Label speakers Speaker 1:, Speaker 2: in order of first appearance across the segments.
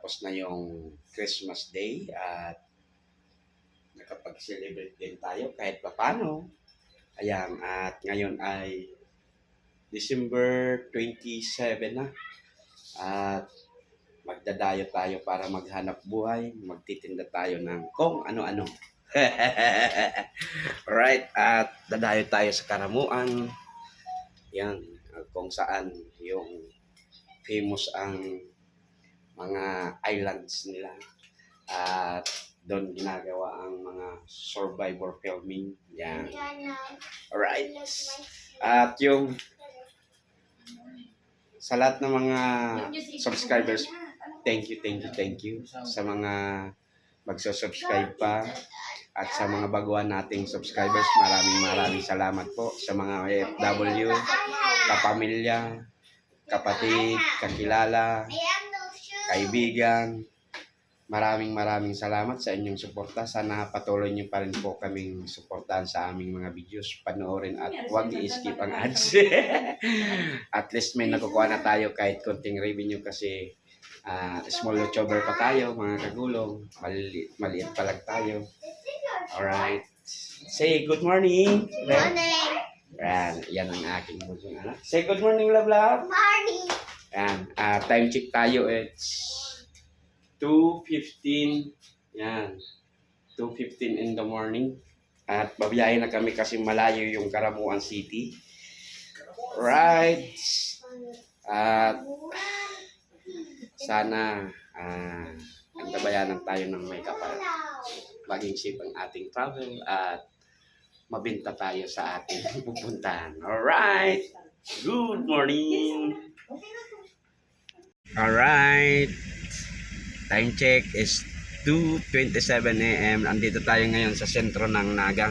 Speaker 1: tapos na yung Christmas Day at nakapag-celebrate din tayo kahit papano. Ayan, at ngayon ay December 27 na. At magdadayo tayo para maghanap buhay. Magtitinda tayo ng kung ano-ano. Right, at dadayo tayo sa Karamuan. Yan, kung saan yung famous ang mga islands nila. At doon ginagawa ang mga survivor filming. Yan. Alright. At yung sa lahat ng mga subscribers, thank you sa mga magsusubscribe pa. At sa mga baguhan nating subscribers, maraming salamat po sa mga OFW, kapamilya, kapatid, kakilala, kaibigan. Maraming salamat sa inyong suporta. Sana patuloy niyo pa rin po kaming suportahan sa aming mga videos. Panoorin at huwag i-skip ang ads. At least may nakukuha na tayo kahit konting revenue kasi small YouTuber pa tayo, mga kagulong. Maliit pa lang tayo. Alright. Say good morning.
Speaker 2: Good morning.
Speaker 1: Yan ang aking bunso anak. Say good morning, love.
Speaker 2: Morning.
Speaker 1: Yan. Time check tayo. It's 2:15. Yan. 2:15 in the morning. At babiyahin na kami kasi malayo yung Karamuan City. Right. At sana antabayanan tayo ng may kapal. Maging safe ang ating travel at mabenta tayo sa ating pupuntahan. Alright. Good morning. Alright. Time check is 2:27 AM. Andito tayo ngayon sa sentro ng Naga.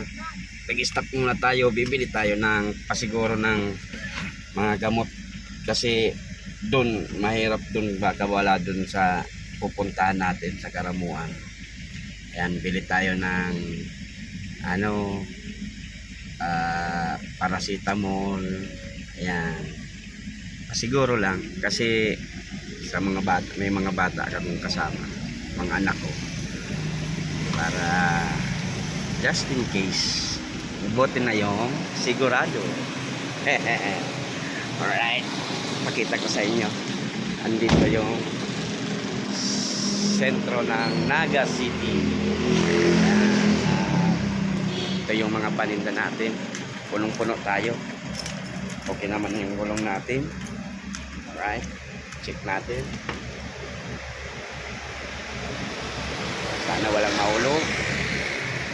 Speaker 1: Nag-stop muna tayo. Bibili tayo ng pasiguro ng mga gamot. Kasi doon, mahirap doon. Baka wala doon sa pupuntahan natin sa Karamuan. Ayan, bili tayo ng paracetamol. Ayan. Siguro lang kasi sa mga bata, may mga bata kaming kasama, mga anak ko. Para just in case, buti na yung sigurado. Alright. Pakita ko sa inyo. Andito yung sentro ng Naga City. Ito yung mga paninda natin. Punong-puno tayo. Okay naman yung gulong natin. Alright. Check natin. Sana walang mahulog.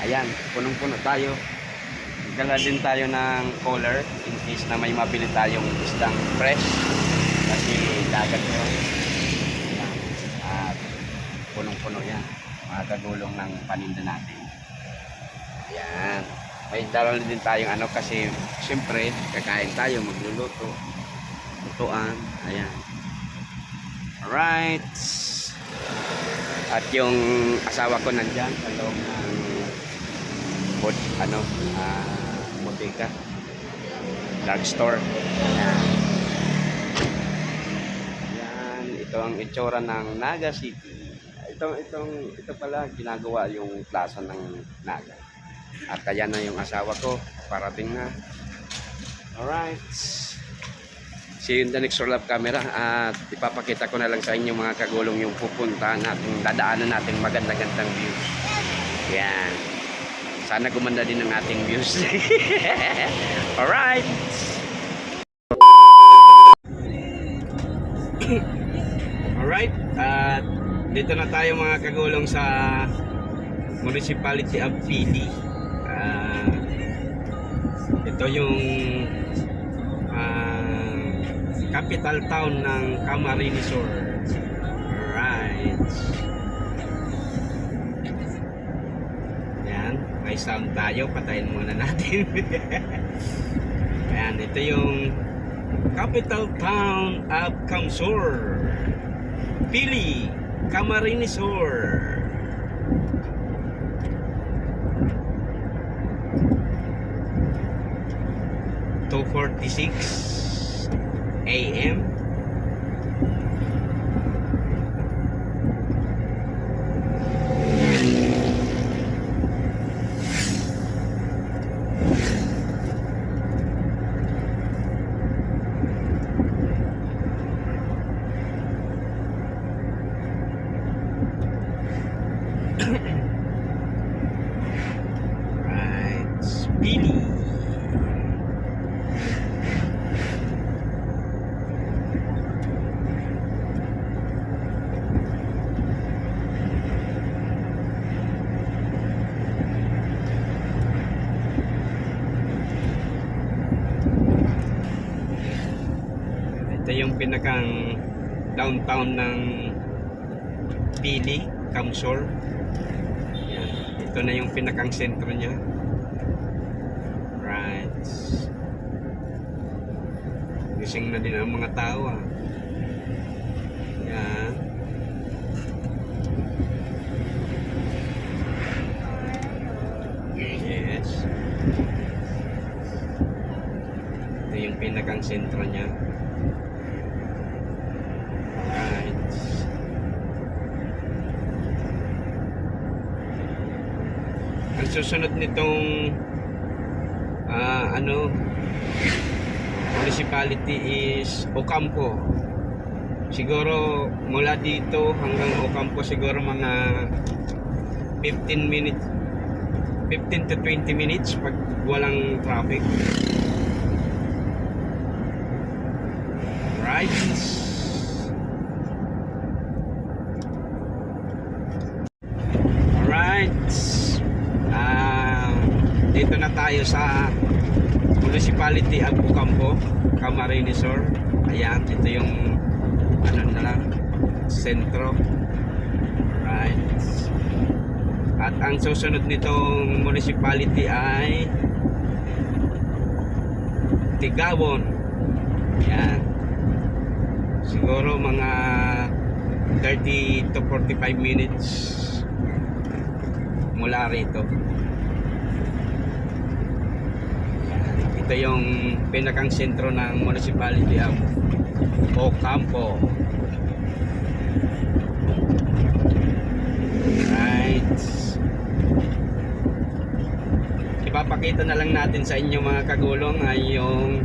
Speaker 1: Ayan. Punong-puno tayo. Dala din tayo ng cooler in case na may mabili tayong isdang fresh. Kasi dagat yun. At punong-puno yan. Mga kagulong ng paninda natin. Ayan. May dala din tayong kasi siyempre kakain tayo, magluluto. Lutuan. Ayan. Alright. At yung asawa ko nandyan sa loob ng botika. Drugstore. Ayan. Ayan. Ito ang itsura ng Naga City. Ito pala ginagawa yung plaza ng Naga. At kaya na yung asawa ko. Parating na. Alright. See you in the next roll-up camera. At ipapakita ko na lang sa inyo mga kagulong yung pupuntahan natin. Dadaanan natin maganda-gandang views. Yan. Sana gumanda din ang ating views. Alright. Alright. At dito na tayo mga kagulong sa Municipality of Pili. Ito yung capital town ng Camarines Sur. Alright. Ayan, may sound tayo. Patayin muna natin. Ayan, ito yung capital town of Camsur. Pili, Camarines Sur. (2:46 AM). pinakang downtown ng Pili, Kamsor. Yan. Ito na yung pinakang sentro niya. Right. Gising na din ang mga tao ah. Yan. Yes. Ito yung pinakang sentro niya. Right. Ang susunod nitong municipality is Ocampo. Siguro mula dito hanggang Ocampo siguro mga 15 to 20 minutes pag walang traffic. Right. Alright. Dito na tayo sa Municipality of Ocampo, Camarines Sur. Ayan, ito yung sentro. Right. At ang susunod nitong municipality ay Tigawon. Ayan. Siguro mga 30 to 45 minutes mula rito. Ito yung pinakang sentro ng municipality of Ocampo. Right. Ipapakita na lang natin sa inyo mga kagulong ay yung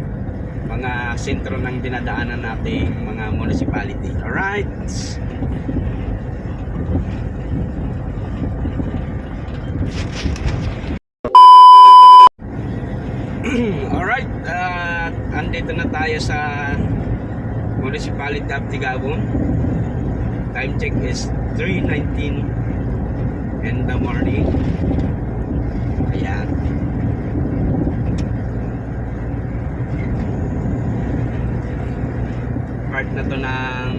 Speaker 1: mga sentro ng dinadaanan nating mga municipality. Alright. Alright, andito na tayo sa Municipality of Tigawon. Time check is 3:19 in the morning. Ayan. Part na to ng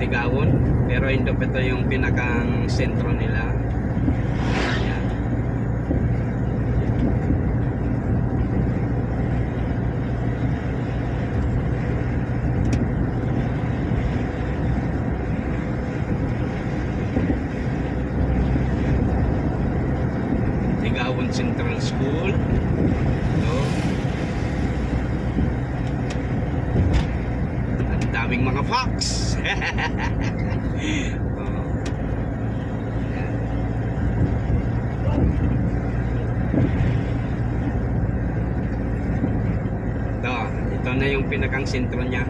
Speaker 1: Tigawon, pero ito yung pinakang sentro nila. Ayan. Tigawon Central School. Ito. Ang daming mga fox. Ito na yung pinakang sentro niya.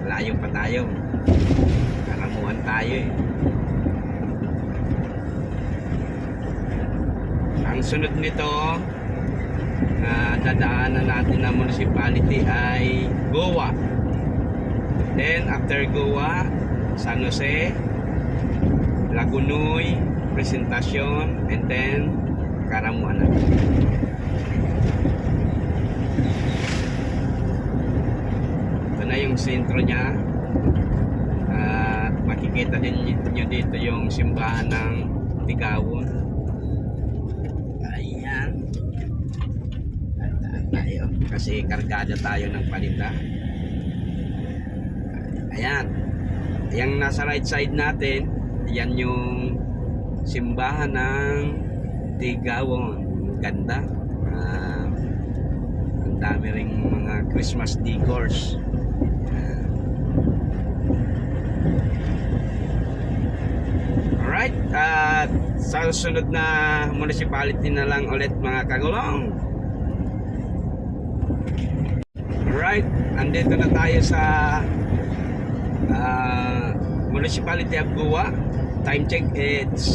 Speaker 1: Layo pa tayo. Karamuhan tayo eh. Ang sunod nito na dadaanan natin na municipality ay Goa. Then after Goa, San Jose, Lagunoy, Presentacion, and then Karamuan. Ito na yung sentro niya. At makikita din nyo dito yung simbahan ng Tigawon. Ayan. Tayo. Kasi kargada tayo ng paninda. Ayan. Yung nasa right side natin, yan yung simbahan ng Tigawon. Ganda. Ang dami ring mga Christmas decors. Alright, at sa susunod na municipality na lang ulit mga kagulong. Alright, andito na tayo sa Municipality of Goa. Time check, it's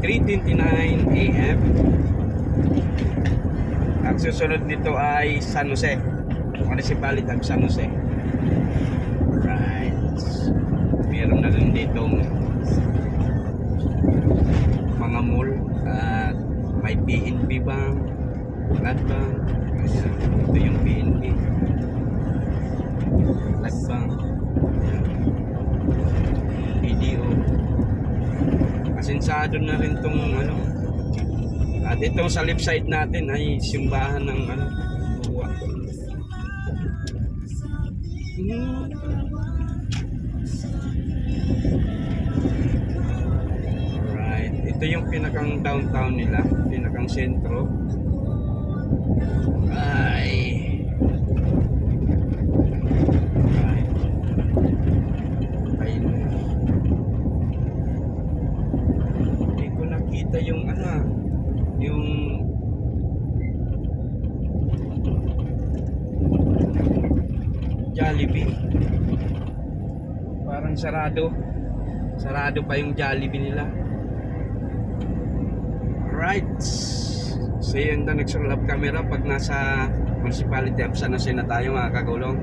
Speaker 1: 3:29 AM. Ang susunod nito ay San Jose, Municipality of San Jose. Right. Meron na lang ditong mga mall at may PNB Bank, Blood Bank. Ito yung PNB. Lagbang. PDO. Asensado na rin tong ano. At itong sa left side natin ay simbahan ng ano, buwa. Alright, ito yung pinakang downtown nila, pinakang sentro. Ay. Alright. Ayun. Hindi ko nakita yung ano, yung Jollibee. Parang sarado. Sarado pa yung Jollibee nila. Alright. So yun na nagsurlap camera pag nasa municipality of San Jose na tayo mga kagulong.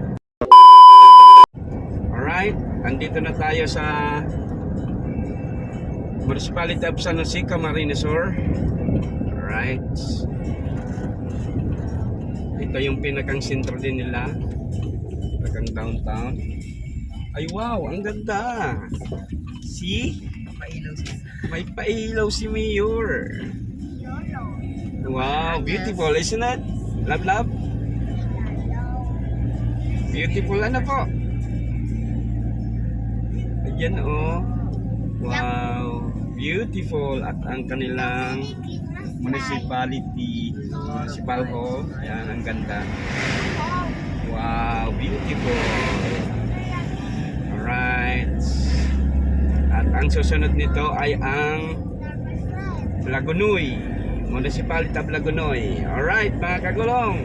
Speaker 1: Alright. Andito na tayo sa municipality of San Jose, Camarines Sur. Alright. Ito yung pinakang sentro din nila. Pinakang downtown. Ay wow, ang ganda. See? May pailaw si Mayor. Wow, beautiful, isn't it? Love, love? Beautiful ano po? Ayan oh. Wow, beautiful. At ang kanilang municipal hall. Ayan, ang ganda. Wow, beautiful. Alright. At ang susunod nito ay ang Lagunoy, Municipality of Lagunoy. Alright mga kagulong,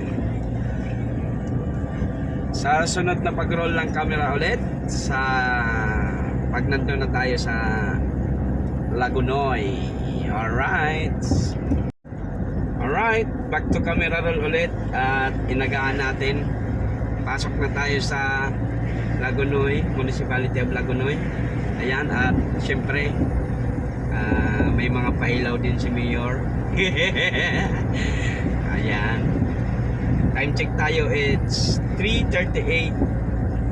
Speaker 1: sa sunod na pag-roll ng camera ulit sa pag nandun na tayo sa Lagunoy. Alright. Alright, back to camera roll ulit at inagaan natin. Pasok na tayo sa Lagunoy, Municipality of Lagunoy. Ayan, at syempre may mga pahilaw din si Mayor. Ayan. Time check tayo, it's 3:38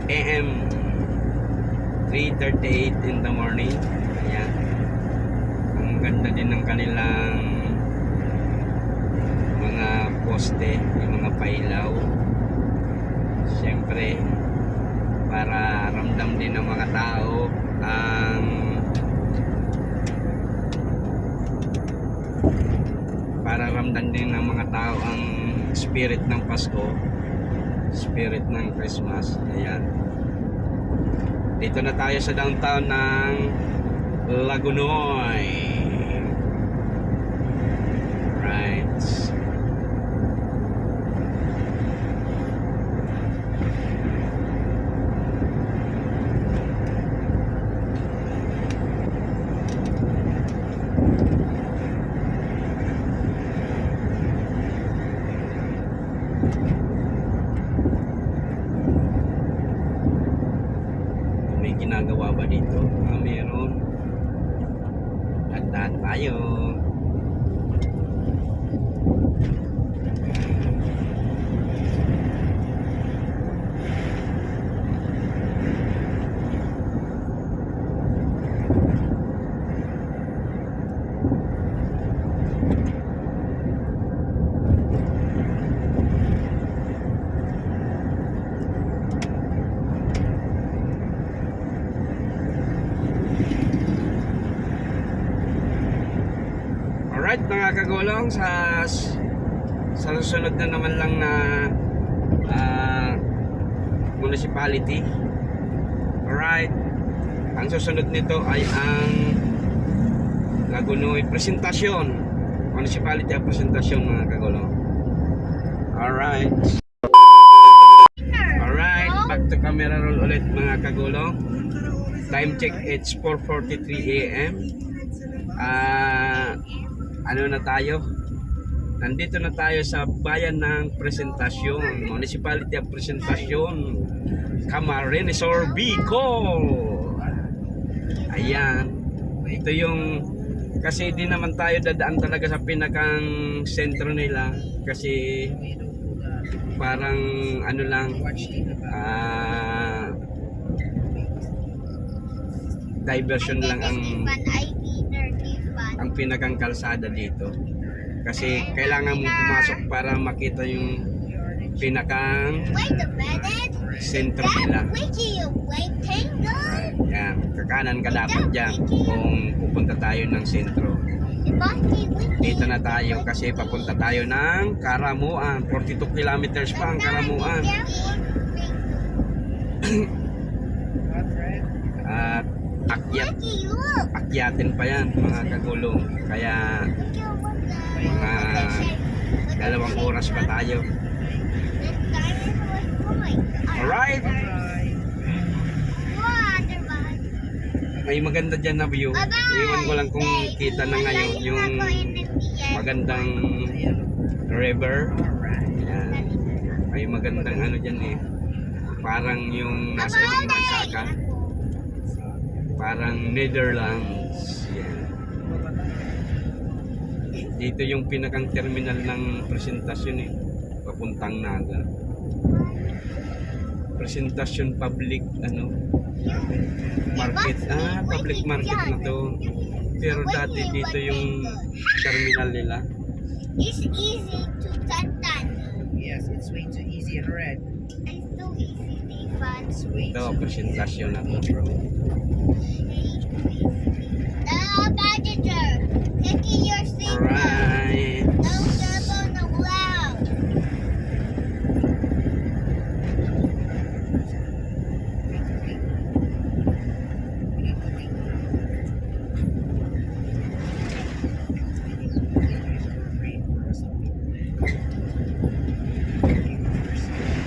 Speaker 1: AM. 3:38 in the morning. Ayan. Ang ganda din ng kanilang mga poste, yung mga pahilaw. Syempre para ramdam din ng mga tao ang spirit ng Pasko, spirit ng Christmas. Ayan, dito na tayo sa downtown ng Lagunoy. Right. May ginagawa ba dito? Meron. Tandaan tayo. Alright mga kagulong, sa susunod na naman lang na municipality. Alright, ang susunod nito ay ang Lagunoy presentasyon, municipality of presentasyon mga kagulong. Alright. Alright, back to camera roll ulit mga kagulong. Time check, it's 4:43 AM. Ano na tayo? Nandito na tayo sa bayan ng Presentasyon, Municipality of Presentasyon, Camarines Sur, Bicol. Ayan. Ito yung, kasi di naman tayo dadaan talaga sa pinakang sentro nila kasi parang ano lang, diversion lang ang pinakang kalsada dito. Kasi kailangan mo pumasok para makita yung pinakang sentro nila. Yan, kakanan ka dapat dyan kung pupunta tayo ng sentro. Dito na tayo kasi papunta tayo ng Karamuan. 42 kilometers pa ang Karamuan. At akyatin pa yan mga kagulong. Kaya mga 2 oras pa tayo. Alright. May maganda dyan na view. Iwan ko lang kung kita na ngayon yung magandang river. Yan. May magandang ano dyan eh. Parang yung nasa ibang bansa ka. Parang Netherlands. Yan. Dito yung pinakang terminal ng presentasyon eh. Papuntang Naga. Presentasyon public ano market, public market na to, pero dati dito yung terminal nila.
Speaker 2: It's easy to Tantan.
Speaker 3: Yes, it's way too easy and red.
Speaker 2: It's too easy, Stefan.
Speaker 3: It's way
Speaker 1: Ito,
Speaker 3: too
Speaker 1: presentasyon na to.
Speaker 2: The passenger, taking your seat.
Speaker 1: Alright.
Speaker 2: Don't step on the ground.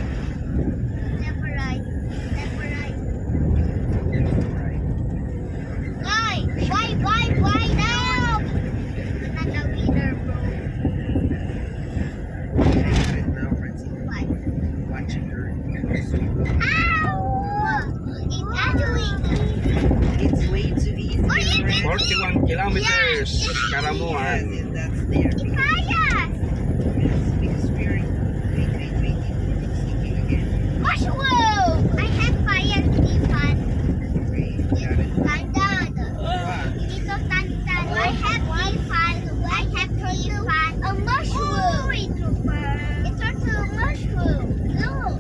Speaker 2: Step right. Step right. Why now? Not the leader, bro.
Speaker 3: now, Francine.
Speaker 2: Why?
Speaker 3: Watching her.
Speaker 2: Ow! It's actually easy.
Speaker 3: It's way too easy
Speaker 2: Oh,
Speaker 3: and red.
Speaker 1: 41 kilometers
Speaker 3: Yes,
Speaker 1: Karamuan.
Speaker 3: and that's there.
Speaker 2: It's bias.
Speaker 3: Because we're wait, it's thinking again.
Speaker 2: Mushroom! I have fire, Stefan.
Speaker 3: Okay, got it.
Speaker 2: Tandan.
Speaker 3: Wow.
Speaker 2: Dito Tandan. I have Stefan. I have Stefan. A mushroom. It's also a mushroom. Look.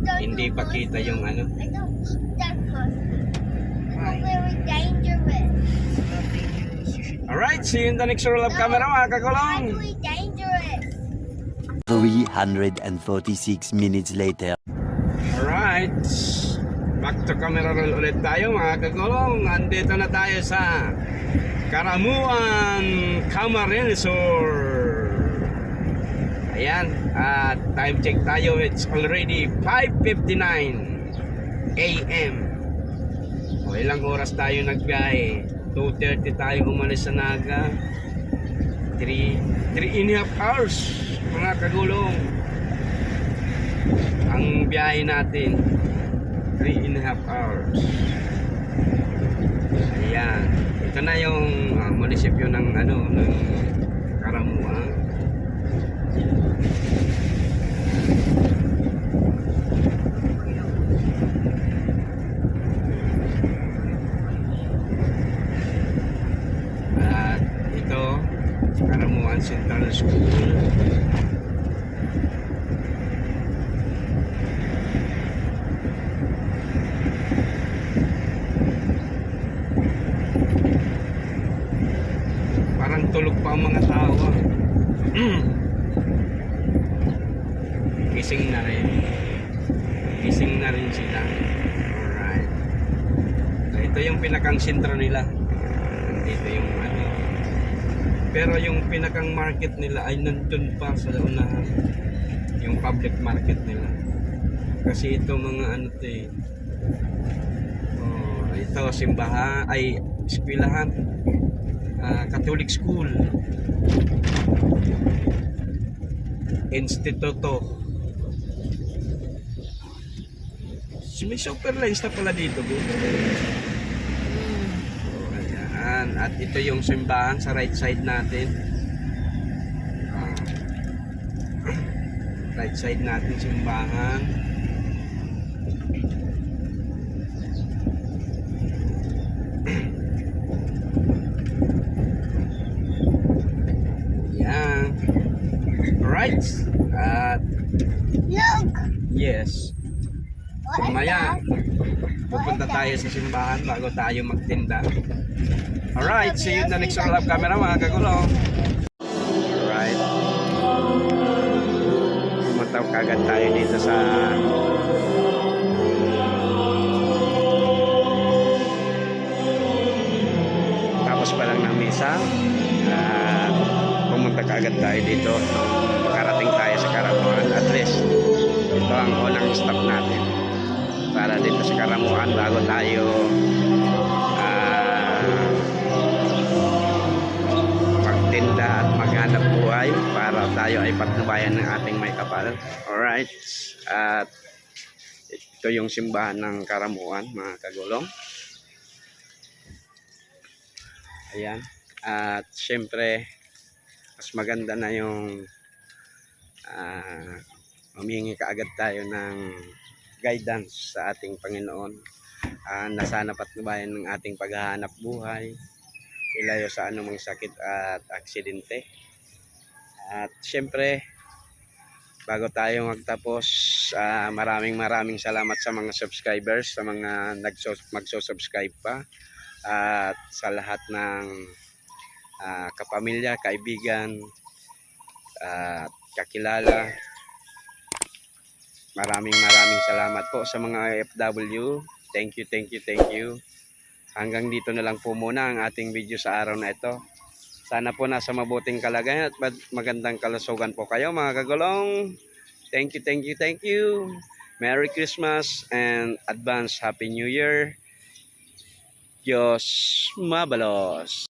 Speaker 2: Don't
Speaker 1: Hindi
Speaker 2: you
Speaker 1: pa
Speaker 2: mushroom?
Speaker 1: kita yung ano.
Speaker 2: I don't eat that mushroom. It's
Speaker 3: Why?
Speaker 2: very dangerous.
Speaker 3: It's not dangerous. You should.
Speaker 1: Alright, see you in the next roll of camera mga kagulong.
Speaker 2: Actually dangerous.
Speaker 4: 346 minutes later.
Speaker 1: Alright. Back to camera roll ulit tayo mga kagulong. Andito na tayo sa Karamuan Camarines Resort. Ayan, at time check tayo, it's already 5:59 AM. O ilang oras tayo nagbiyahe? 2:30 tayo umalis sa Naga. 3.5 hours mga kagulong ang biyahe natin. 3.5 hours. Ayan, ito na yung munisipyo ng ano ng Karamuan. At ito, Karamuan Central School. Parang tulog pa ang mga tao. Gising na rin. Gising na rin sila. Alright. So, ito yung pinakang sentro nila. Dito yung ano. Pero yung pinakang market nila ay nandun pa sa unahan. Yung public market nila. Kasi ito mga ano to eh. Oh, ito simbahan ay eskwelahan. Catholic school. Instituto. May superlines na pala dito, bro. Oh, ayan. At ito yung simbahan sa right side natin. Right side natin simbahan. Alright. At
Speaker 2: Look.
Speaker 1: yes,
Speaker 2: What is
Speaker 1: mamaya
Speaker 2: that?
Speaker 1: pupunta tayo sa simbahan bago tayo magtinda. Alright, see you in the next love camera mga kagulong. Alright. Pumunta kagad tayo dito sa tapos pa lang ng misa. Pumunta kagad tayo dito. Makarating tayo sa Karamuan. At least, ito ang unang stop natin. Para dito sa Karamuan bago tayo magtinda at maghanap buhay para tayo ay patnubayan ng ating may kapal. Alright. At ito yung simbahan ng Karamuan mga kagulong. Ayan. At syempre, mas maganda na yung humingi kaagad tayo ng guidance sa ating Panginoon. Nasana patnubayan ng ating paghahanap buhay, ilayo sa anumang sakit at aksidente. At syempre, bago tayo magtapos, maraming salamat sa mga subscribers, sa mga magso-subscribe pa, at sa lahat ng kapamilya, kaibigan, at kakilala. Maraming salamat po sa mga FW. Thank you. Hanggang dito na lang po muna ang ating video sa araw na ito. Sana po nasa mabuting kalagayan at magandang kalusugan po kayo mga kagulong. Thank you. Merry Christmas and advance Happy New Year. Diyos mabalos.